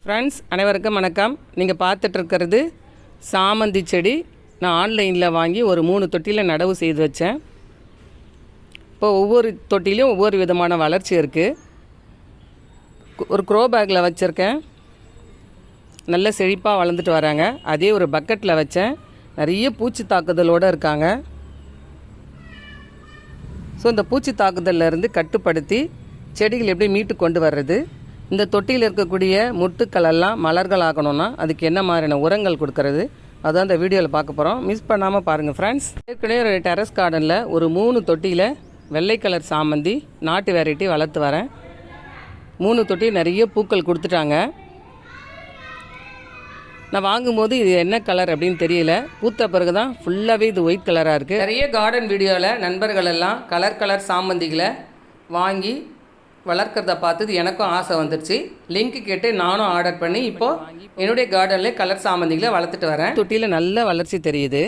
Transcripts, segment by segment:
Friends அனைவருக்கும் வணக்கம். நீங்கள் பார்த்துட்ருக்கிறது சாமந்தி செடி. நான் ஆன்லைனில் வாங்கி ஒரு 3 தொட்டியில் நடவு செய்து வச்சேன். இப்போ ஒவ்வொரு தொட்டிலையும் ஒவ்வொரு விதமான வளர்ச்சி இருக்குது. ஒரு க்ரோ பேக்கில் வச்சுருக்கேன், நல்ல செழிப்பாக வளர்ந்துட்டு வராங்க. அதே ஒரு பக்கெட்டில் வச்சேன், நிறைய பூச்சி தாக்குதலோடு இருக்காங்க. ஸோ இந்த பூச்சி தாக்குதலிருந்து கட்டுப்படுத்தி செடிகள் எப்படி மீட்டு கொண்டு வர்றது, இந்த தொட்டியில் இருக்கக்கூடிய முட்டுக்களெல்லாம் மலர்கள் ஆகணும்னா அதுக்கு என்ன மாதிரியான உரங்கள் கொடுக்கறது, அதான் இந்த வீடியோவில் பார்க்க போகிறோம். மிஸ் பண்ணாமல் பாருங்கள் ஃப்ரெண்ட்ஸ். ஏற்கனவே ஒரு டெரஸ் கார்டனில் ஒரு 3 தொட்டியில் வெள்ளை கலர் சாமந்தி நாட்டு வெரைட்டி வளர்த்து வரேன். 3 தொட்டி நிறைய பூக்கள் கொடுத்துட்டாங்க. நான் வாங்கும்போது இது என்ன கலர் அப்படின்னு தெரியல, பூத்த பிறகு தான் ஃபுல்லாகவே இது ஒயிட் கலராக இருக்குது. நிறைய கார்டன் வீடியோவில் நண்பர்கள் எல்லாம் கலர் சாமந்திகளை வாங்கி வளர்க்குறத பார்த்து எனக்கும் ஆசை வந்துடுச்சு. லிங்க் கேட்டு நானும் ஆர்டர் பண்ணி இப்போது என்னுடைய கார்டனில் கலர் சாமந்திகளை வளர்த்துட்டு வரேன். தொட்டியில் நல்ல வளர்ச்சி தெரியுது.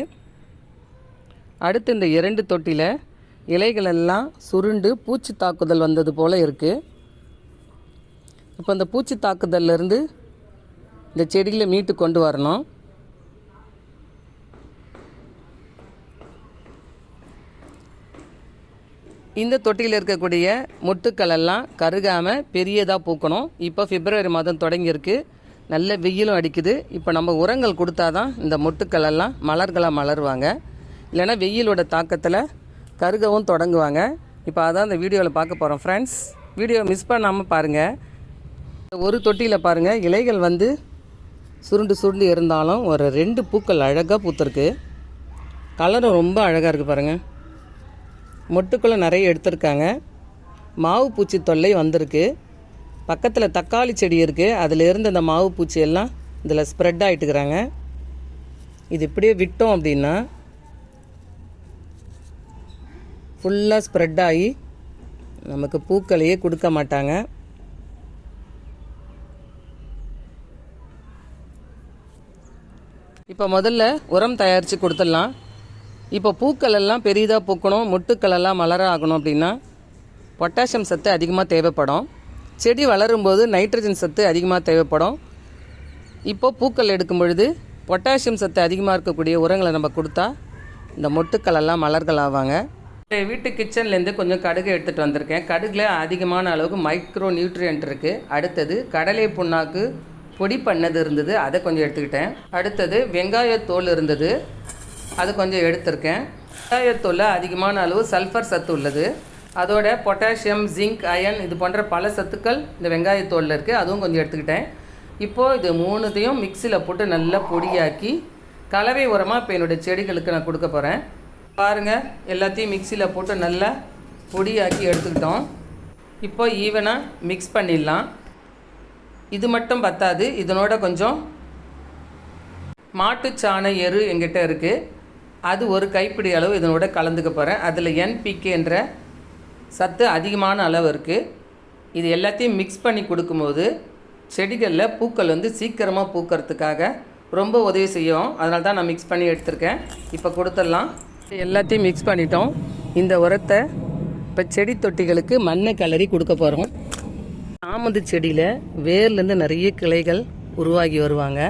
அடுத்து இந்த 2 தொட்டியில் இலைகளெல்லாம் சுருண்டு பூச்சி தாக்குதல் வந்தது போல் இருக்குது. இப்போ இந்த பூச்சி தாக்குதல்லேருந்து இந்த செடிகளை மீட்டு கொண்டு வரணும். இந்த தொட்டியில் இருக்கக்கூடிய மொட்டுக்கள் எல்லாம் கருகாமல் பெரியதாக பூக்கணும். இப்போ பிப்ரவரி மாதம் தொடங்கியிருக்கு, நல்ல வெயிலும் அடிக்குது. இப்போ நம்ம உரங்கள் கொடுத்தா தான் இந்த மொட்டுக்கள் எல்லாம் மலர்களாக மலருவாங்க, இல்லைன்னா வெயிலோட தாக்கத்தில் கருகவும் தொடங்குவாங்க. இப்போ அதான் இந்த வீடியோவில் பார்க்க போகிறோம் ஃப்ரெண்ட்ஸ். வீடியோ மிஸ் பண்ணாமல் பாருங்கள். ஒரு தொட்டியில் பாருங்கள், இலைகள் வந்து சுருண்டு இருந்தாலும் ஒரு 2 பூக்கள் அழகாக பூத்திருக்கு. கலரும் ரொம்ப அழகாக இருக்குது பாருங்கள். மொட்டுக்களை நிறைய எடுத்திருக்காங்க. மாவு பூச்சி தொல்லை வந்திருக்கு. பக்கத்தில் தக்காளி செடி இருக்குது, அதில் இருந்து அந்த மாவு பூச்சி எல்லாம் இதில் ஸ்ப்ரெட் ஆகிட்டுக்கிறாங்க. இது இப்படியே விட்டோம் அப்படின்னா ஃபுல்லாக ஸ்ப்ரெட் ஆகி நமக்கு பூக்களையே கொடுக்க மாட்டாங்க. இப்போ முதல்ல உரம் தயாரித்து கொடுத்துடலாம். இப்போ பூக்கள் எல்லாம் பெரிதாக பூக்கணும், முட்டுக்கள் எல்லாம் மலர ஆகணும் அப்படின்னா பொட்டாசியம் சத்து அதிகமாக தேவைப்படும். செடி வளரும்போது நைட்ரஜன் சத்து அதிகமாக தேவைப்படும். இப்போது பூக்கள் எடுக்கும் பொழுது பொட்டாசியம் சத்து அதிகமாக இருக்கக்கூடிய உரங்களை நம்ம கொடுத்தா இந்த மொட்டுக்கள் எல்லாம் மலர்கள் ஆவாங்க. வீட்டு கிச்சன்லேருந்து கொஞ்சம் கடுகு எடுத்துகிட்டு வந்திருக்கேன். கடுகில் அதிகமான அளவுக்கு மைக்ரோ நியூட்ரியன்ட் இருக்குது. அடுத்தது கடலை புண்ணாக்கு பொடி பண்ணது இருந்தது, அதை கொஞ்சம் எடுத்துக்கிட்டேன். அடுத்தது வெங்காயத்தோல் இருந்தது, அது கொஞ்சம் எடுத்திருக்கேன். வெங்காயத்தோலில் அதிகமான அளவு சல்ஃபர் சத்து உள்ளது. அதோட பொட்டாசியம், ஜிங்க், அயன் இது போன்ற பல சத்துக்கள் இந்த வெங்காயத்தோலில் இருக்குது, அதுவும் கொஞ்சம் எடுத்துக்கிட்டேன். இப்போது இது 3த்தையும் மிக்சியில் போட்டு நல்லா பொடியாக்கி கலவை உரமாக இப்போ என்னுடைய செடிகளுக்கு நான் கொடுக்க போகிறேன். பாருங்கள், எல்லாத்தையும் மிக்சியில் போட்டு நல்லா பொடியாக்கி எடுத்துக்கிட்டோம். இப்போ ஈவனாக மிக்ஸ் பண்ணிடலாம். இது மட்டும் பத்தாது, இதனோட கொஞ்சம் மாட்டுச்சாண எரு என்கிட்ட இருக்குது, அது ஒரு கைப்பிடி அளவு இதனோட கலந்துக்க போகிறேன். அதில் NPK என்ற சத்து அதிகமான அளவு இருக்குது. இது எல்லாத்தையும் மிக்ஸ் பண்ணி கொடுக்கும்போது செடிகளில் பூக்கள் வந்து சீக்கிரமாக பூக்கிறதுக்காக ரொம்ப உதவி செய்யும். அதனால தான் நான் மிக்ஸ் பண்ணி எடுத்திருக்கேன். இப்போ கொடுத்துடலாம். எல்லாத்தையும் மிக்ஸ் பண்ணிட்டோம். இந்த உரத்தை இப்போ செடி தொட்டிகளுக்கு மண்ணை கிளறி கொடுக்க போகிறோம். சாமந்தி செடியில் வேர்லேருந்து நிறைய கிளைகள் உருவாகி வருவாங்க.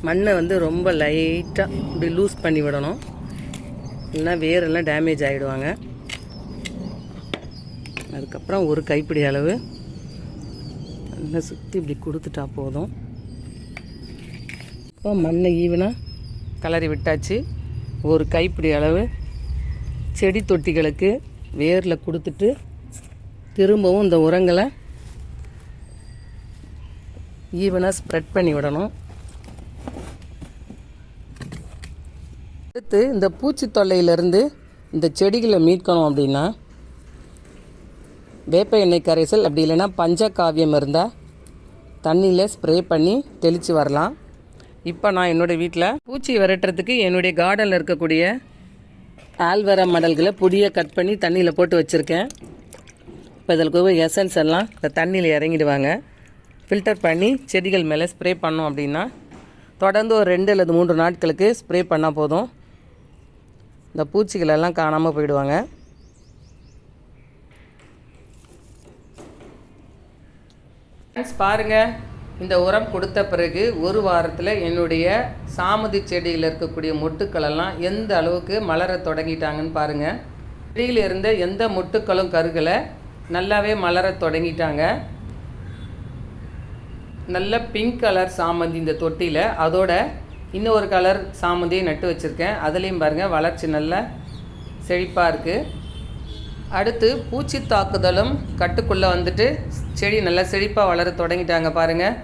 மண்ணை வந்து ரொம்ப லைட்டாக இப்படி லூஸ் பண்ணி விடணும், இல்லைன்னா வேரெல்லாம் டேமேஜ் ஆகிடுவாங்க. அதுக்கப்புறம் ஒரு கைப்பிடி அளவு நல்லா சுற்றி இப்படி கொடுத்துட்டா போதும். இப்போ மண்ணை ஈவனாக கலரி விட்டாச்சு. ஒரு கைப்பிடி அளவு செடி தொட்டிகளுக்கு வேரில் கொடுத்துட்டு திரும்பவும் இந்த உரங்களை ஈவனாக ஸ்ப்ரெட் பண்ணி விடணும். அடுத்து இந்த பூச்சி தொல்லையிலேருந்து இந்த செடிகளை மீட்கணும் அப்படின்னா வேப்ப எண்ணெய் கரைசல், அப்படி இல்லைன்னா பஞ்சகாவியம் இருந்தால் தண்ணியில் ஸ்ப்ரே பண்ணி தெளித்து வரலாம். இப்போ நான் என்னுடைய வீட்டில் பூச்சி விரட்டுறதுக்கு என்னுடைய கார்டனில் இருக்கக்கூடிய ஆல்வேரா மடல்களை பொடியை கட் பண்ணி தண்ணியில் போட்டு வச்சுருக்கேன். இப்போ இதில் போய் எசன்ஸ் எல்லாம் இந்த தண்ணியில் இறங்கிடுவாங்க. ஃபில்டர் பண்ணி செடிகள் மேலே ஸ்ப்ரே பண்ணோம் அப்படின்னா தொடர்ந்து ஒரு 2 அல்லது 3 நாட்களுக்கு ஸ்ப்ரே பண்ணால் போதும். இந்த பூச்சிகளெல்லாம் காணாமல் போயிடுவாங்க. ஃப்ரெண்ட்ஸ் பாருங்கள், இந்த உரம் கொடுத்த பிறகு ஒரு வாரத்தில் என்னுடைய சாமந்தி செடியில் இருக்கக்கூடிய மொட்டுக்களெல்லாம் எந்த அளவுக்கு மலர தொடங்கிட்டாங்கன்னு பாருங்கள். செடியில் இருந்த எந்த மொட்டுக்களும் கருகலை, நல்லாவே மலர தொடங்கிட்டாங்க. நல்ல பிங்க் கலர் சாமந்தி இந்த தொட்டியில். அதோட இன்னொரு கலர் சாமந்தியை நட்டு வச்சுருக்கேன். அதுலேயும் பாருங்கள் வளர்ச்சி நல்ல செழிப்பாக இருக்குது. அடுத்து பூச்சி தாக்குதலும் கட்டுக்குள்ளே வந்துட்டு செடி நல்லா செழிப்பாக வளர தொடங்கிட்டாங்க பாருங்கள்.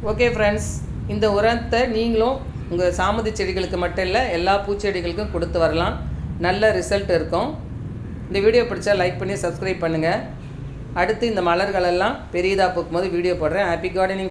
ஓகே ஃப்ரெண்ட்ஸ், இந்த உரத்தை நீங்களும் உங்கள் சாமந்தி செடிகளுக்கு மட்டும் இல்லை எல்லா பூச்செடிகளுக்கும் கொடுத்து வரலாம். நல்ல ரிசல்ட் இருக்கும். இந்த வீடியோ பிடிச்சா லைக் பண்ணி சப்ஸ்கிரைப் பண்ணுங்கள். அடுத்து இந்த மலர்களெல்லாம் பெரியதாக பூக்கும்போது வீடியோ போடுறேன். Happy gardening.